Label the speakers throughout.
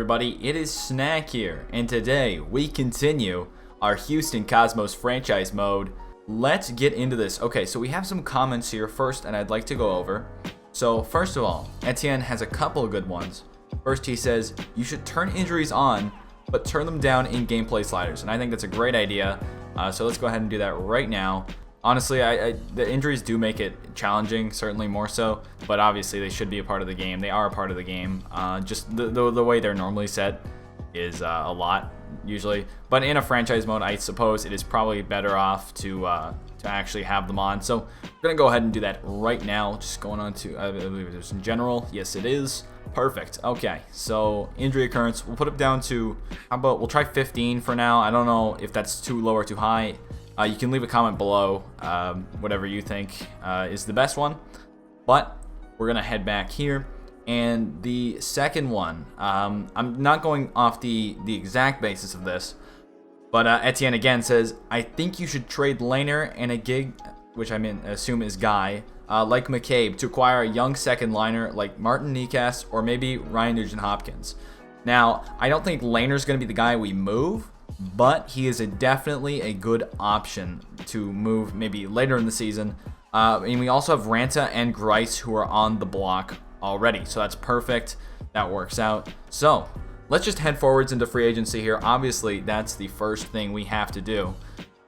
Speaker 1: everybody? It is Snack here, and today we continue our Houston Cosmos franchise mode. Let's get into this. Okay, so we have some comments here first, and I'd like to go over. So first of all, Etienne has a couple of good ones. First, he says, you should turn injuries on, but turn them down in gameplay sliders, and I think that's a great idea. So let's go ahead and do that right now. Honestly, the injuries do make it challenging, certainly more so, but obviously they should be a part of the game. They are a part of the game. Just the way they're normally set is a lot, usually. But in a franchise mode, I suppose it is probably better off to actually have them on. So we're going to go ahead and do that right now. Just going on to, I believe it's in general. Yes, it is. Perfect. Okay, so injury occurrence, we'll put it down to, how about, we'll try 15 for now. I don't know if that's too low or too high. You can leave a comment below, whatever you think is the best one. But we're going to head back here. And the second one, I'm not going off the exact basis of this, but Etienne again says, I think you should trade Laner and a gig, which I assume is Guy, like McCabe, to acquire a young second liner like Martin Necas or maybe Ryan Nugent-Hopkins. Now, I don't think Laner's going to be the guy we move, but he is definitely a good option to move maybe later in the season. And we also have Ranta and Grice who are on the block already, so that's perfect. That works out. So let's just head forwards into free agency here. Obviously, that's the first thing we have to do.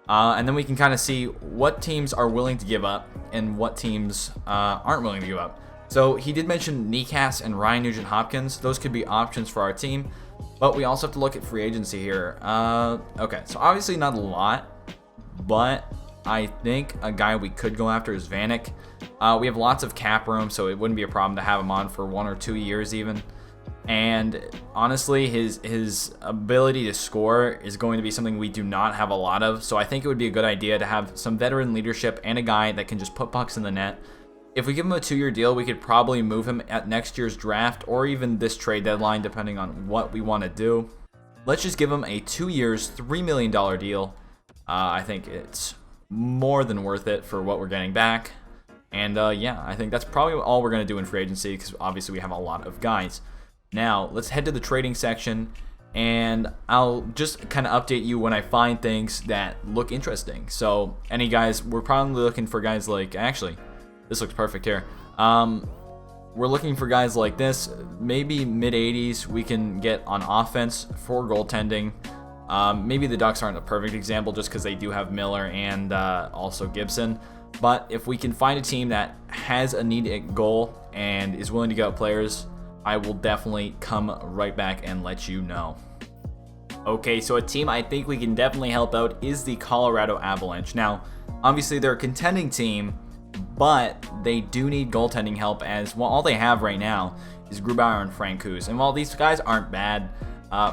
Speaker 1: And then we can kind of see what teams are willing to give up and what teams aren't willing to give up. So he did mention Necas and Ryan Nugent-Hopkins. Those could be options for our team. But we also have to look at free agency here. Okay, so obviously not a lot, but I think a guy we could go after is Vanek. We have lots of cap room, so it wouldn't be a problem to have him on for 1 or 2 years even. And honestly, his ability to score is going to be something we do not have a lot of. So I think it would be a good idea to have some veteran leadership and a guy that can just put pucks in the net. If we give him a 2-year deal, we could probably move him at next year's draft or even this trade deadline, depending on what we want to do. Let's just give him a 2 years, $3 million deal. I think it's more than worth it for what we're getting back. And yeah, I think that's probably all we're going to do in free agency because obviously we have a lot of guys. Now, let's head to the trading section, and I'll just kind of update you when I find things that look interesting. So, any guys, we're probably looking for guys like, actually, this looks perfect here. We're looking for guys like this, maybe mid-80s we can get on offense for goaltending. Maybe the Ducks aren't a perfect example just because they do have Miller and also Gibson. But if we can find a team that has a need at goal and is willing to get out players, I will definitely come right back and let you know. Okay, so a team I think we can definitely help out is the Colorado Avalanche. Now, obviously they're a contending team, but they do need goaltending help as, well, all they have right now is Grubauer and Francouz. And while these guys aren't bad,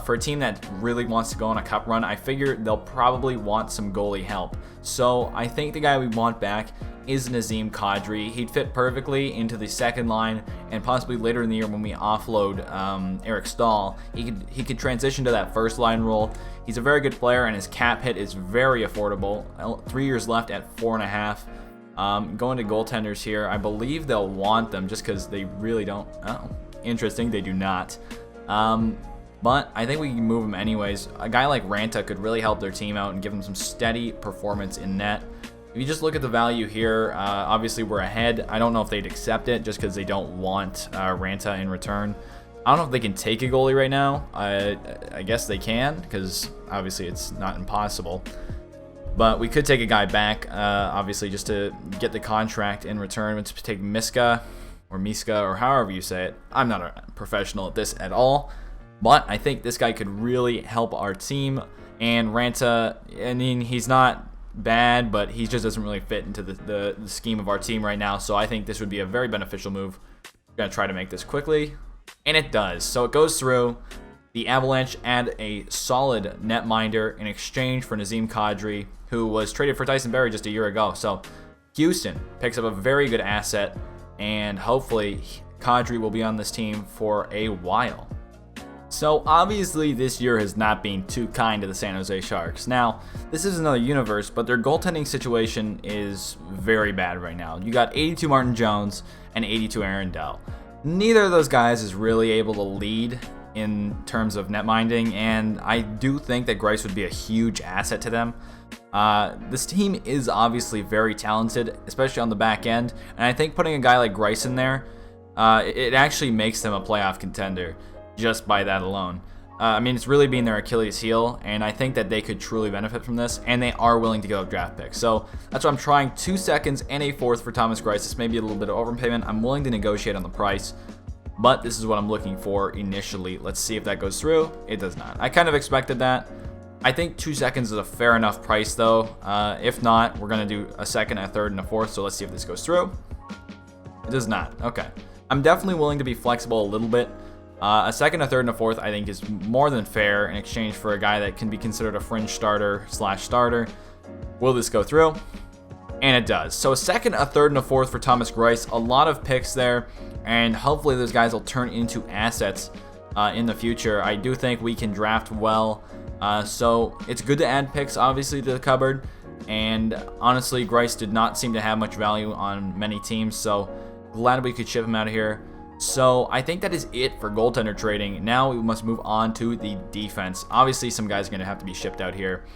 Speaker 1: for a team that really wants to go on a cup run, I figure they'll probably want some goalie help. So I think the guy we want back is Nazem Kadri. He'd fit perfectly into the second line, and possibly later in the year when we offload Eric Stahl, he could transition to that first line role. He's a very good player, and his cap hit is very affordable. 3 years left at 4.5. Going to goaltenders here, I believe they'll want them just because they really don't. Oh, interesting, they do not. But I think we can move him anyways. A guy like Ranta could really help their team out and give them some steady performance in net. If you just look at the value here, obviously we're ahead. I don't know if they'd accept it just because they don't want Ranta in return. I don't know if they can take a goalie right now. I guess they can because obviously it's not impossible. But we could take a guy back, obviously, just to get the contract in return. Let's take Miska or however you say it. I'm not a professional at this at all. But I think this guy could really help our team. And Ranta, I mean, he's not bad, but he just doesn't really fit into the scheme of our team right now. So I think this would be a very beneficial move. We're going to try to make this quickly. And it does. So it goes through. The Avalanche add a solid netminder in exchange for Nazem Kadri, who was traded for Tyson Barrie just a year ago. So Houston picks up a very good asset. And hopefully Kadri will be on this team for a while. So obviously this year has not been too kind to the San Jose Sharks. Now, this is another universe, but their goaltending situation is very bad right now. You got 82 Martin Jones and 82 Aaron Dell. Neither of those guys is really able to lead in terms of net minding, and I do think that Grice would be a huge asset to them. This team is obviously very talented, especially on the back end, and I think putting a guy like Grice in there, it actually makes them a playoff contender just by that alone. I mean, it's really been their Achilles heel, and I think that they could truly benefit from this, and they are willing to give up draft picks. So that's why I'm trying 2 seconds and a fourth for Thomas Grice. This may be a little bit of overpayment. I'm willing to negotiate on the price, but this is what I'm looking for initially. Let's see if that goes through. It does not. I kind of expected that. I think 2 seconds is a fair enough price, though. If not, we're going to do a second, a third, and a fourth, so let's see if this goes through. It does not. Okay. I'm definitely willing to be flexible a little bit. A second, a third, and a fourth I think is more than fair in exchange for a guy that can be considered a fringe starter/starter. Will this go through? And it does. So a second, a third, and a fourth for Thomas Grice. A lot of picks there, and hopefully those guys will turn into assets in the future. I do think we can draft well, so it's good to add picks, obviously, to the cupboard. And honestly, Grice did not seem to have much value on many teams, so glad we could ship him out of here. So I think that is it for goaltender trading. Now we must move on to the defense. Obviously, some guys are going to have to be shipped out here.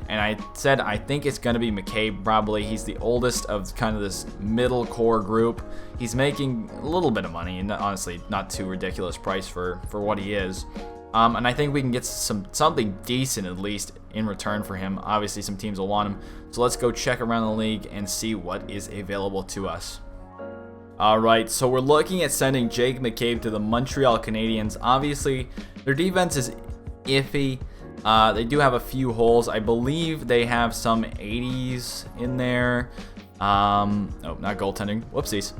Speaker 1: And I said I think it's going to be McCabe probably. He's the oldest of kind of this middle core group. He's making a little bit of money, and honestly, not too ridiculous price for what he is. And I think we can get something decent at least in return for him. Obviously, some teams will want him. So let's go check around the league and see what is available to us. Alright, so we're looking at sending Jake McCabe to the Montreal Canadiens. Obviously, their defense is iffy. They do have a few holes. I believe they have some 80s in there. Oh, not goaltending. Whoopsies.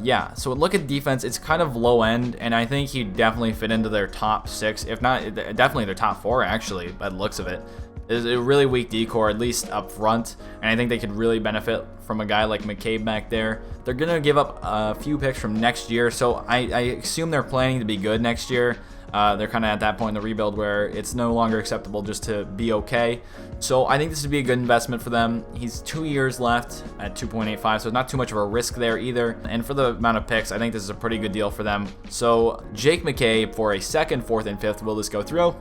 Speaker 1: Yeah, so look at defense. It's kind of low end, and I think he'd definitely fit into their top 6, if not definitely their top 4, actually, by the looks of it. It's a really weak decor, at least up front, and I think they could really benefit from a guy like McCabe back there. They're going to give up a few picks from next year, so I assume they're planning to be good next year. They're kind of at that point in the rebuild where it's no longer acceptable just to be okay. So I think this would be a good investment for them. He's 2 years left at 2.85, so not too much of a risk there either. And for the amount of picks, I think this is a pretty good deal for them. So Jake McCabe for a second, fourth, and fifth. Will this go through?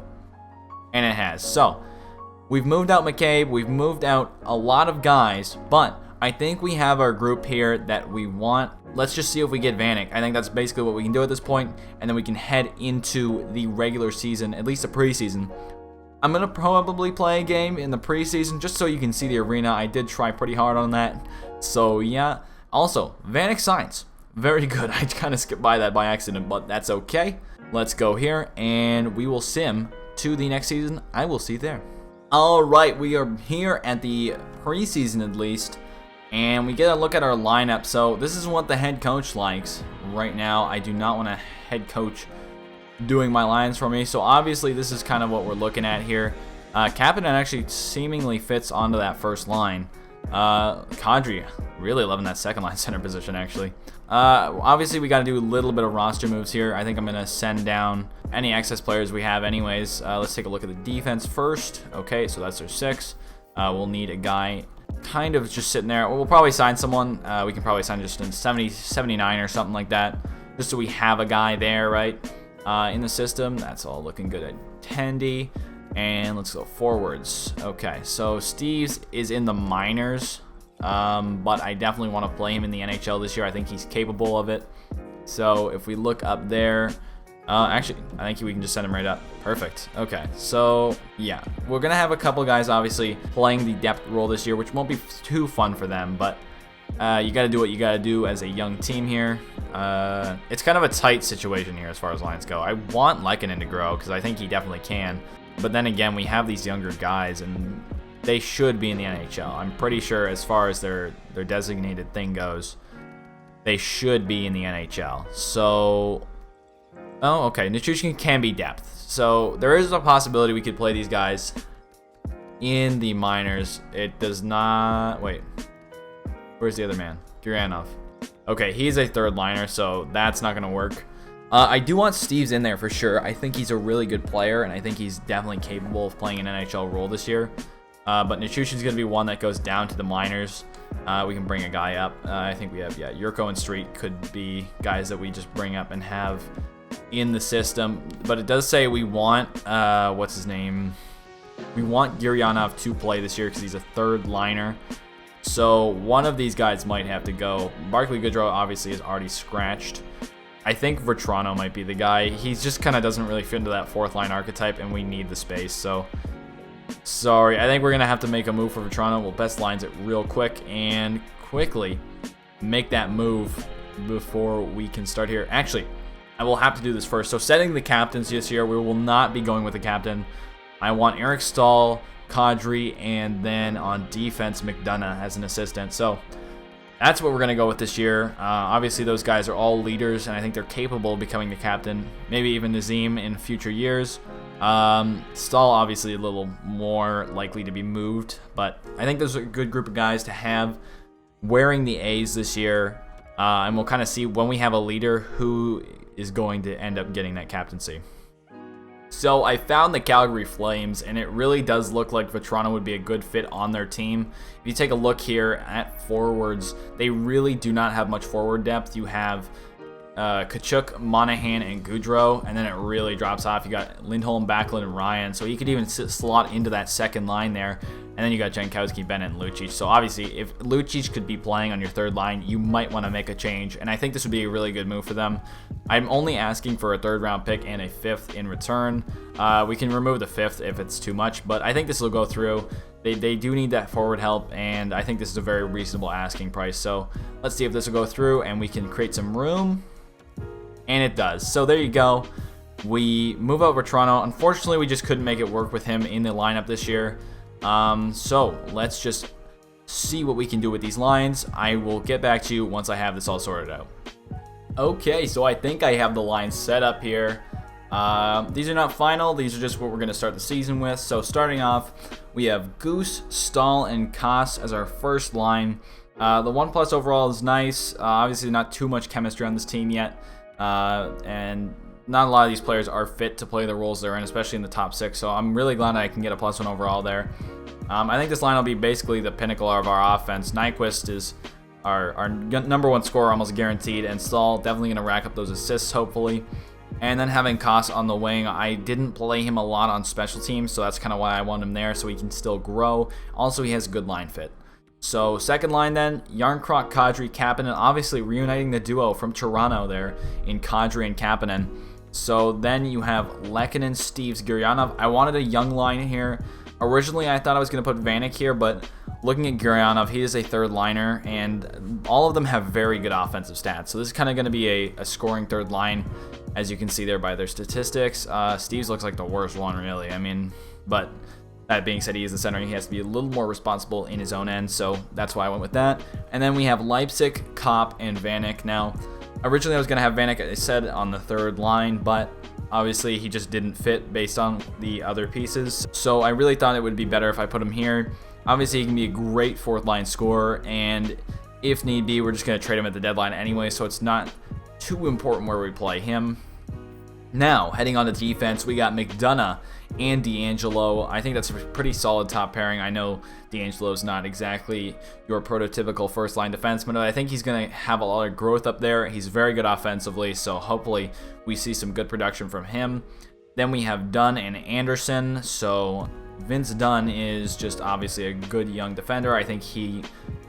Speaker 1: And it has. So we've moved out McCabe. We've moved out a lot of guys, but I think we have our group here that we want. Let's just see if we get Vanek. I think that's basically what we can do at this point, and then we can head into the regular season, at least the preseason. I'm going to probably play a game in the preseason just so you can see the arena. I did try pretty hard on that. So, yeah. Also, Vanek signs. Very good. I kind of skipped by that by accident, but that's okay. Let's go here, and we will sim to the next season. I will see you there. Alright, we are here at the preseason at least, and we get a look at our lineup. So this is what the head coach likes. Right now, I do not want a head coach doing my lines for me, so obviously this is kind of what we're looking at here. Kapanen actually seemingly fits onto that first line. Kadri, really loving that second line center position actually. Obviously we got to do a little bit of roster moves here. I think I'm going to send down any excess players we have anyways. Let's take a look at the defense first. Okay, so that's our 6. We'll need a guy kind of just sitting there. We'll probably sign someone. We can probably sign just in 70, 79 or something like that, just so we have a guy there, right, in the system. That's all looking good at Tendy. And let's go forwards. Okay, so Steves is in the minors, but I definitely want to play him in the NHL this year. I think he's capable of it. So if we look up there, actually, I think we can just send him right up. Perfect. Okay, so yeah, we're going to have a couple guys obviously playing the depth role this year, which won't be too fun for them, but you got to do what you got to do as a young team here. It's kind of a tight situation here as far as lines go. I want Lehkonen to grow because I think he definitely can. But then again, we have these younger guys, and they should be in the NHL. I'm pretty sure as far as their designated thing goes, they should be in the NHL. So, oh, okay, Nichushkin can be depth. So there is a possibility we could play these guys in the minors. It does not, wait, where's the other man? Guranov. Okay, he's a third liner, so that's not going to work. I do want Steves in there for sure. I think he's a really good player, and I think he's definitely capable of playing an NHL role this year. But Nichushkin's going to be one that goes down to the minors. We can bring a guy up. I think we have, yeah, Yurko and Street could be guys that we just bring up and have in the system, but it does say we want, what's his name? We want Gurianov to play this year because he's a third liner. So one of these guys might have to go. Barclay Goodrow obviously is already scratched. I think Vetrano might be the guy. He just kind of doesn't really fit into that fourth line archetype, and we need the space. So, sorry. I think we're going to have to make a move for Vetrano. We'll best lines it real quick and quickly make that move before we can start here. Actually, I will have to do this first. So, setting the captains this year, we will not be going with the captain. I want Eric Stahl, Kadri, and then on defense, McDonough as an assistant. So that's what we're going to go with this year. Obviously, those guys are all leaders, and I think they're capable of becoming the captain. Maybe even Nazem in future years. Stahl, obviously, a little more likely to be moved, but I think those are a good group of guys to have wearing the A's this year. And we'll kind of see when we have a leader who is going to end up getting that captaincy. So I found the Calgary Flames, and it really does look like Vetrano would be a good fit on their team. If you take a look here at forwards, they really do not have much forward depth. You have Tkachuk, Monahan, and Goudreau, and then it really drops off. You got Lindholm, Backlund, and Ryan, so you could even slot into that second line there. And then you got Jankowski, Bennett, and Lucic. So obviously, if Lucic could be playing on your third line, you might want to make a change, and I think this would be a really good move for them. I'm only asking for a third-round pick and a fifth in return. We can remove the fifth if it's too much, but I think this will go through. They do need that forward help, and I think this is a very reasonable asking price. So let's see if this will go through, and we can create some room. And it does. So there you go. We move over Toronto. Unfortunately, we just couldn't make it work with him in the lineup this year. So let's just see what we can do with these lines. I will get back to you once I have this all sorted out. Okay, so I think I have the lines set up here. These are not final. These are just what we're going to start the season with. So starting off, we have Goose, Stahl, and Koss as our first line. The 1+ overall is nice. Obviously, not too much chemistry on this team yet. And not a lot of these players are fit to play the roles they're in, especially in the top 6. So I'm really glad I can get a +1 overall there. I think this line will be basically the pinnacle of our offense. Nyquist is our number 1 scorer, almost guaranteed, and Stahl definitely going to rack up those assists, hopefully. And then having Koss on the wing, I didn't play him a lot on special teams, so that's kind of why I want him there, so he can still grow. Also, he has a good line fit. So second line then, Yarncroc, Kadri, Kapanen, obviously reuniting the duo from Toronto there in Kadri and Kapanen. So then you have Lehkonen, Steves, Gurianov. I wanted a young line here. Originally, I thought I was going to put Vanek here, but looking at Gurianov, he is a third liner, and all of them have very good offensive stats. So this is kind of going to be a scoring third line, as you can see there by their statistics. Steves looks like the worst one, really. I mean, but that being said, he is the center. He has to be a little more responsible in his own end, so that's why I went with that. And then we have Leipzig, Kopp, and Vanek. Now, originally I was going to have Vanek, I said, on the third line, but obviously he just didn't fit based on the other pieces. So I really thought it would be better if I put him here. Obviously, he can be a great fourth-line scorer, and if need be, we're just going to trade him at the deadline anyway, so it's not too important where we play him. Now, heading on to defense, we got McDonough and DeAngelo. I think that's a pretty solid top pairing. I know DeAngelo's not exactly your prototypical first-line defenseman, but I think he's going to have a lot of growth up there. He's very good offensively, so hopefully we see some good production from him. Then we have Dunn and Anderson. So Vince Dunn is just obviously a good young defender. I think he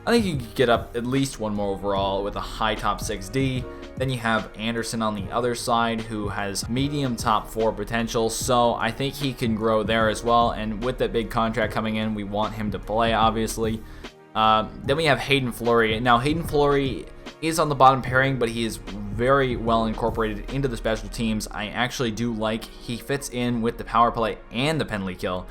Speaker 1: could get up at least one more overall with a high top 6D. Then you have Anderson on the other side, who has medium top 4 potential, so I think he can grow there as well. And with that big contract coming in, we want him to play, obviously. Then we have Hayden Fleury. Now, Hayden Fleury is on the bottom pairing, but he is very well incorporated into the special teams. I actually do like he fits in with the power play and the penalty kill,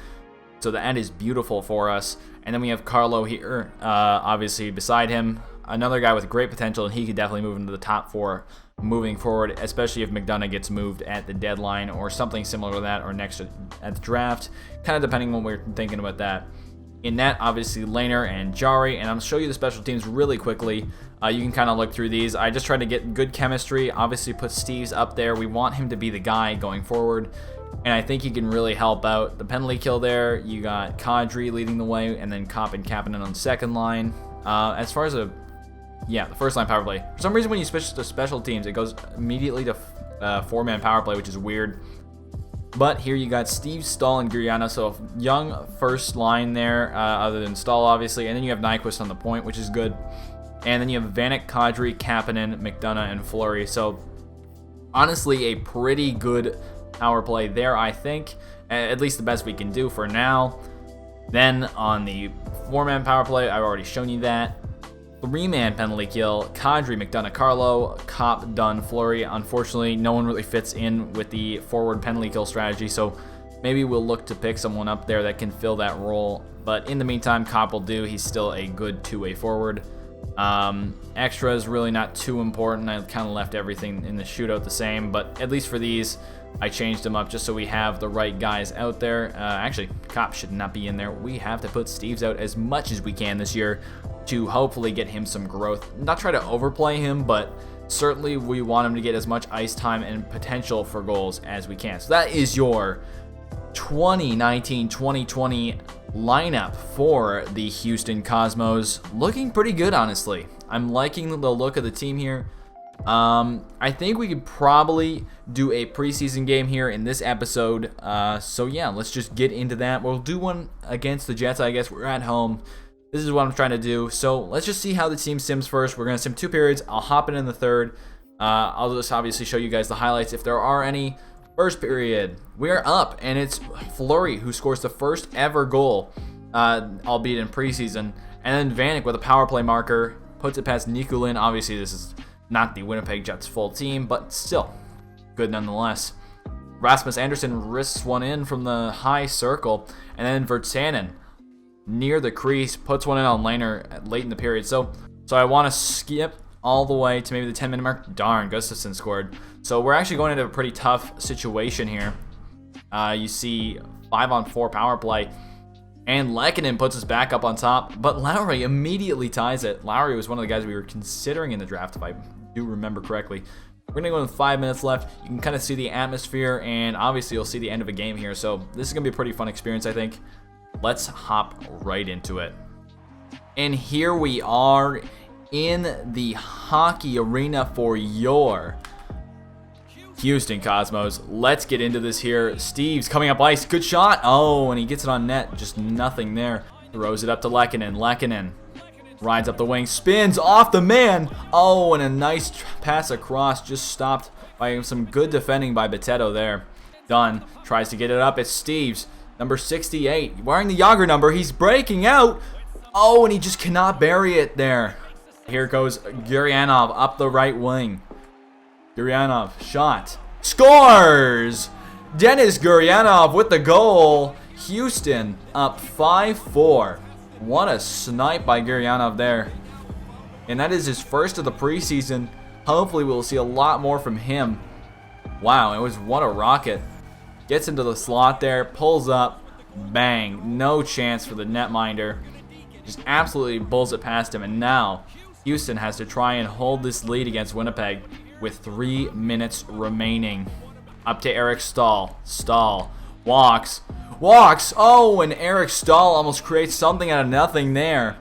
Speaker 1: so that is beautiful for us. And then we have Carlo here, obviously beside him. Another guy with great potential, and he could definitely move into the top 4 moving forward, especially if McDonough gets moved at the deadline or something similar to that, or next at the draft, kind of depending on what we're thinking about that. In net, obviously, Lehner and Jari, and I'm going to show you the special teams really quickly. You can kind of look through these. I just tried to get good chemistry, obviously put Steves up there. We want him to be the guy going forward, and I think he can really help out. The penalty kill there, you got Kadri leading the way, and then Kopp and Kapanen on the second line. As far as the first line power play. For some reason, when you switch to special teams, it goes immediately to 4-man power play, which is weird. But here you got Steve, Stahl, and Gurianov, so young first line there, other than Stahl, obviously. And then you have Nyquist on the point, which is good. And then you have Vanek, Kadri, Kapanen, McDonough, and Fleury. So honestly, a pretty good power play there, I think. At least the best we can do for now. Then on the 4-man power play, I've already shown you that. 3-man penalty kill, Kadri, McDonough, Carlo, Kopp, Dunn, Fleury. Unfortunately, no one really fits in with the forward penalty kill strategy, so maybe we'll look to pick someone up there that can fill that role. But in the meantime, Kopp will do. He's still a good two-way forward. Extra is really not too important. I kind of left everything in the shootout the same, but at least for these, I changed them up just so we have the right guys out there. Actually, Kopp should not be in there. We have to put Steves out as much as we can this year to hopefully get him some growth. Not try to overplay him, but certainly we want him to get as much ice time and potential for goals as we can. So that is your 2019-2020 lineup for the Houston Cosmos. Looking pretty good, honestly. I'm liking the look of the team here. I think we could probably do a preseason game here in this episode. So yeah, let's just get into that. We'll do one against the Jets, I guess. We're at home. This is what I'm trying to do. So let's just see how the team sims first. We're going to sim 2 periods. I'll hop in the third. I'll just obviously show you guys the highlights if there are any. First period, we are up, and it's Fleury who scores the first ever goal, albeit in preseason. And then Vanek with a power play marker puts it past Nikulin. Obviously, this is not the Winnipeg Jets full team, but still good nonetheless. Rasmus Andersson risks one in from the high circle, and then Virtanen near the crease puts one in on Laner late in the period. So I want to skip all the way to maybe the 10-minute mark. Darn, Gustafsson scored. So we're actually going into a pretty tough situation here. You see 5-on-4 power play, and Lehkonen puts us back up on top, but Lowry immediately ties it. Lowry was one of the guys we were considering in the draft, if I do remember correctly. We're going to go with 5 minutes left. You can kind of see the atmosphere, and obviously you'll see the end of a game here. So this is going to be a pretty fun experience, I think. Let's hop right into it. And here we are in the hockey arena for your Houston Cosmos. Let's get into this here. Steves coming up ice. Good shot. Oh, and he gets it on net. Just nothing there. Throws it up to Lehkonen. Lehkonen rides up the wing. Spins off the man. Oh, and a nice pass across. Just stopped by some good defending by Boteto there. Dunn tries to get it up. It's Steves. Number 68, wearing the Yager number. He's breaking out. Oh, and he just cannot bury it there. Here goes Gurianov up the right wing. Gurianov, shot. Scores! Denis Gurianov with the goal. Houston up 5-4. What a snipe by Gurianov there. And that is his first of the preseason. Hopefully we'll see a lot more from him. Wow, it was what a rocket. Gets into the slot there, pulls up, bang. No chance for the netminder. Just absolutely bulls it past him. And now Houston has to try and hold this lead against Winnipeg with 3 minutes remaining. Up to Eric Stahl. Stahl walks. Oh, and Eric Stahl almost creates something out of nothing there.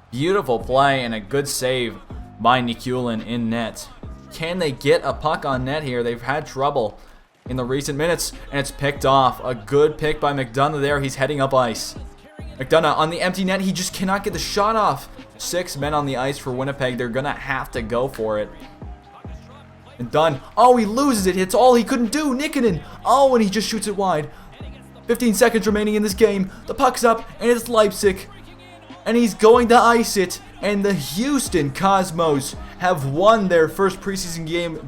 Speaker 1: Beautiful play and a good save by Nikulin in net. Can they get a puck on net here? They've had trouble in the recent minutes, and it's picked off. A good pick by McDonough there. He's heading up ice. McDonough on the empty net. He just cannot get the shot off. 6 men on the ice for Winnipeg. They're going to have to go for it. And Dunn. Oh, he loses it. It's all he couldn't do. Nikkanen. Oh, and he just shoots it wide. 15 seconds remaining in this game. The puck's up, and it's Leipzig. And he's going to ice it. And the Houston Cosmos have won their first preseason game.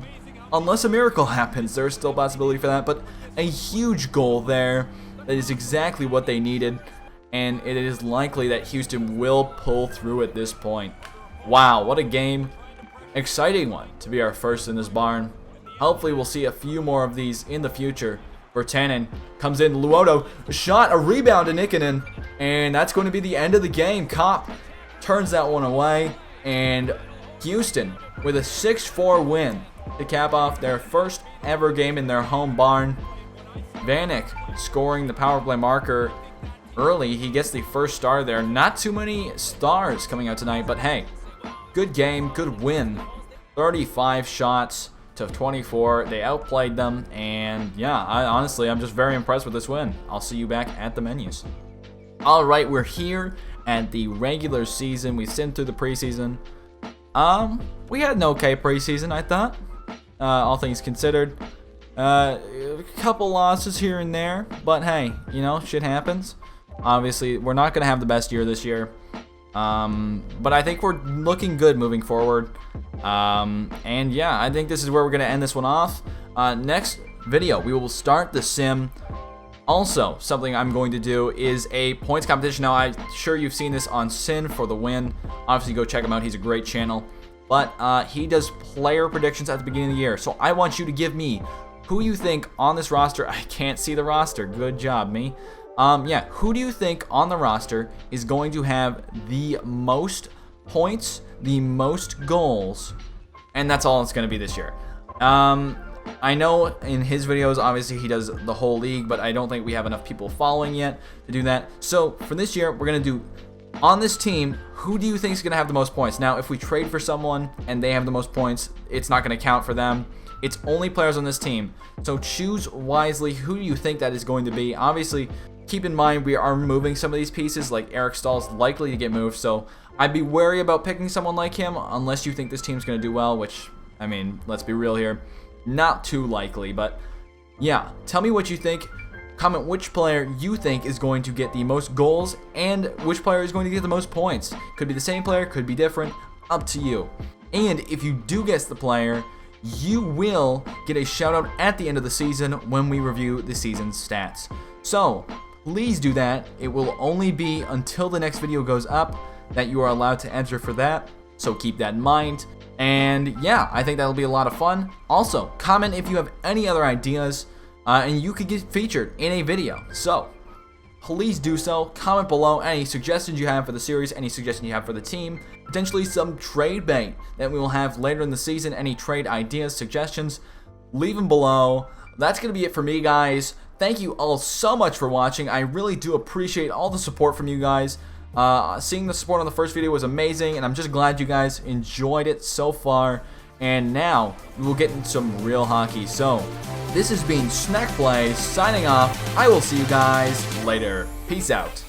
Speaker 1: Unless a miracle happens, there's still a possibility for that. But a huge goal there. That is exactly what they needed. And it is likely that Houston will pull through at this point. Wow, what a game. Exciting one to be our first in this barn. Hopefully we'll see a few more of these in the future. Virtanen comes in. Luoto, a shot, a rebound to Nikkanen. And that's going to be the end of the game. Kopp turns that one away. And Houston with a 6-4 win to cap off their first ever game in their home barn. Vanek scoring the power play marker early. He gets the first star there. Not too many stars coming out tonight, but hey, good game, good win. 35 shots, to 24. They outplayed them, and yeah, honestly, I'm just very impressed with this win. I'll see you back at the menus. All right, we're here at the regular season. We simmed through the preseason. We had an okay preseason, I thought, all things considered. A couple losses here and there, but hey, you know, shit happens. Obviously, we're not going to have the best year this year, but I think we're looking good moving forward. And yeah, I think this is where we're going to end this one off. Next video, we will start the sim. Also, something I'm going to do is a points competition. Now, I'm sure you've seen this on Sin for the Win. Obviously, go check him out. He's a great channel. But he does player predictions at the beginning of the year. So I want you to give me who you think on this roster. I can't see the roster. Good job, me. Yeah, who do you think on the roster is going to have the most points, the most goals, and that's all it's going to be this year. I know in his videos, obviously, he does the whole league, but I don't think we have enough people following yet to do that. So for this year, we're going to do, on this team, who do you think is going to have the most points? Now, if we trade for someone and they have the most points, it's not going to count for them. It's only players on this team. So choose wisely who you think that is going to be. Obviously, keep in mind we are moving some of these pieces, like Eric Stahl's likely to get moved. So I'd be wary about picking someone like him unless you think this team's going to do well, which, I mean, let's be real here. Not too likely, but yeah, tell me what you think. Comment which player you think is going to get the most goals and which player is going to get the most points. Could be the same player, could be different, up to you. And if you do guess the player, you will get a shout out at the end of the season when we review the season's stats. So please do that. It will only be until the next video goes up that you are allowed to enter for that. So keep that in mind. And yeah, I think that'll be a lot of fun. Also, comment if you have any other ideas, and you could get featured in a video. So please do so. Comment below any suggestions you have for the series, any suggestions you have for the team, potentially some trade bait that we will have later in the season, any trade ideas, suggestions, leave them below. That's going to be it for me, guys. Thank you all so much for watching. I really do appreciate all the support from you guys. Seeing the support on the first video was amazing, and I'm just glad you guys enjoyed it so far. And now we will get into some real hockey. So this has been Snack Play signing off. I will see you guys later. Peace out.